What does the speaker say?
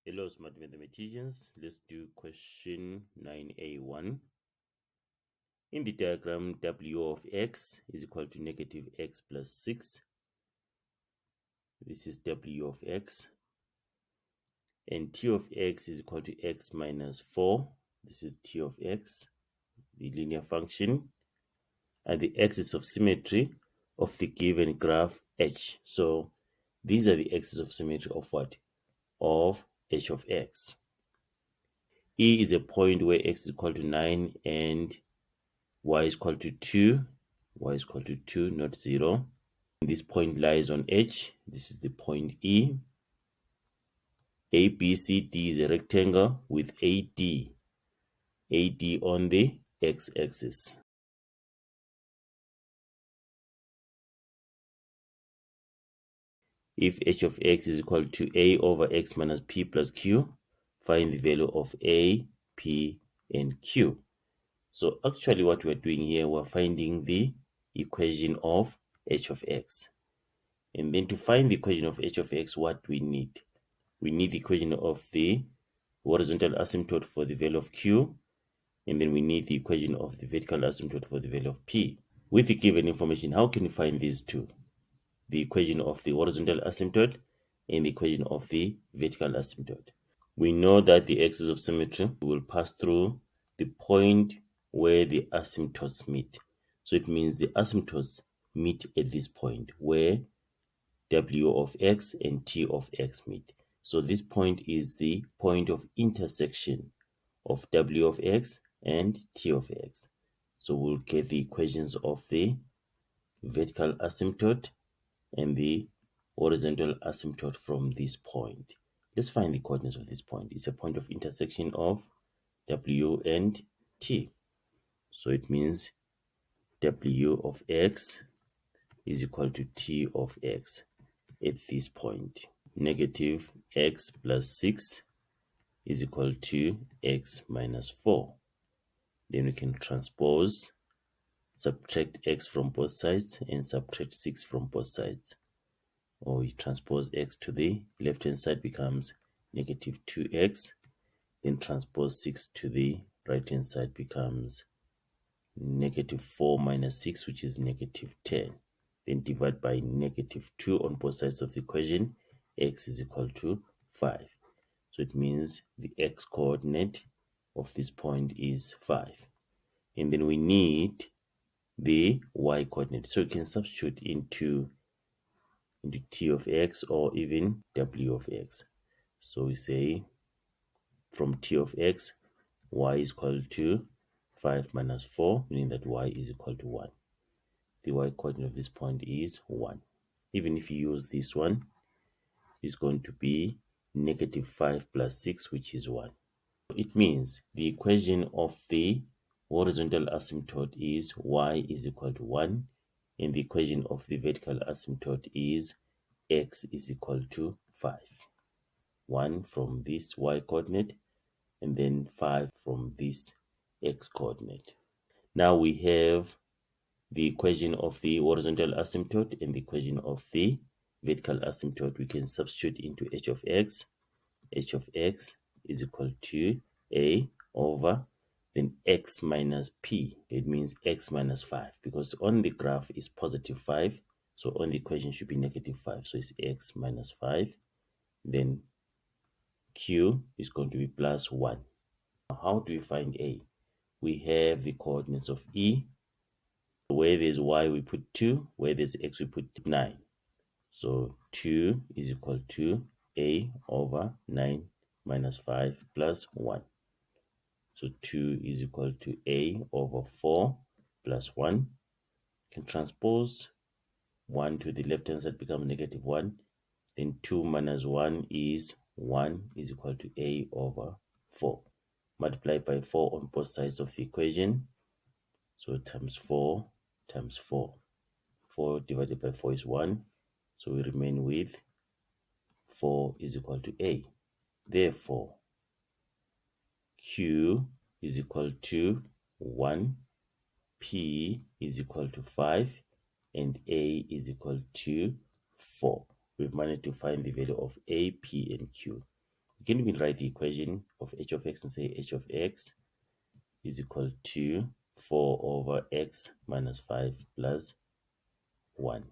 Hello, smart mathematicians. Let's do question 9a1. In the diagram, w of x is equal to negative x plus 6. This is w of x. And t of x is equal to x minus 4. This is t of x, the linear function. And the axis of symmetry of the given graph h. So these are the axes of symmetry of what? Of h of x. E is a point where x is equal to 9 and y is equal to 2. Y is equal to 2, not 0. This point lies on H. This is the point E. ABCD is a rectangle with AD on the x-axis. If h of x is equal to a over x minus p plus q, find the value of a, p, and q. So actually what we're doing here, we're finding the equation of h of x. And then to find the equation of h of x, what do we need? We need the equation of the horizontal asymptote for the value of q, and then we need the equation of the vertical asymptote for the value of p. With the given information, how can we find these two? The equation of the horizontal asymptote and the equation of the vertical asymptote. We know that the axis of symmetry will pass through the point where the asymptotes meet. So it means the asymptotes meet at this point where w of x and t of x meet. So this point is the point of intersection of w of x and t of x. So we'll get the equations of the vertical asymptote and the horizontal asymptote from this point. Let's find the coordinates of this point. It's a point of intersection of w and t. So it means w of x is equal to t of x at this point. Negative x plus 6 is equal to x minus 4. Then we can transpose, subtract x from both sides and subtract 6 from both sides. Or we transpose x to the left hand side becomes negative 2x. Then transpose 6 to the right hand side becomes negative 4 minus 6, which is negative 10. Then divide by negative 2 on both sides of the equation. X is equal to 5. So it means the x coordinate of this point is 5. And then we need the y coordinate. So we can substitute into t of x or even w of x. So we say from t of x, y is equal to 5 minus 4, meaning that y is equal to 1. The y coordinate of this point is 1. Even if you use this one, it's going to be negative 5 plus 6, which is 1. It means the equation of the horizontal asymptote is y is equal to 1, and the equation of the vertical asymptote is x is equal to 5. 1 from this y coordinate, and then 5 from this x coordinate. Now we have the equation of the horizontal asymptote and the equation of the vertical asymptote. We can substitute into h of x. H of x is equal to a over then x minus p. It means x minus 5 because on the graph is positive 5. So on the equation should be negative 5. So it's x minus 5. Then q is going to be plus 1. How do we find a? We have the coordinates of e. Where there's y, we put 2. Where there's x, we put 9. So 2 is equal to a over 9 minus 5 plus 1. So 2 is equal to a over 4 plus 1. You can transpose 1 to the left hand side becomes negative 1. Then 2 minus 1 is 1 is equal to a over 4. Multiply by 4 on both sides of the equation. So times 4 times 4. 4 divided by 4 is 1. So we remain with 4 is equal to a. Therefore, q is equal to 1, p is equal to 5, and a is equal to 4. We've managed to find the value of a, p, and q. We can even write the equation of h of x and say h of x is equal to 4 over x minus 5 plus 1.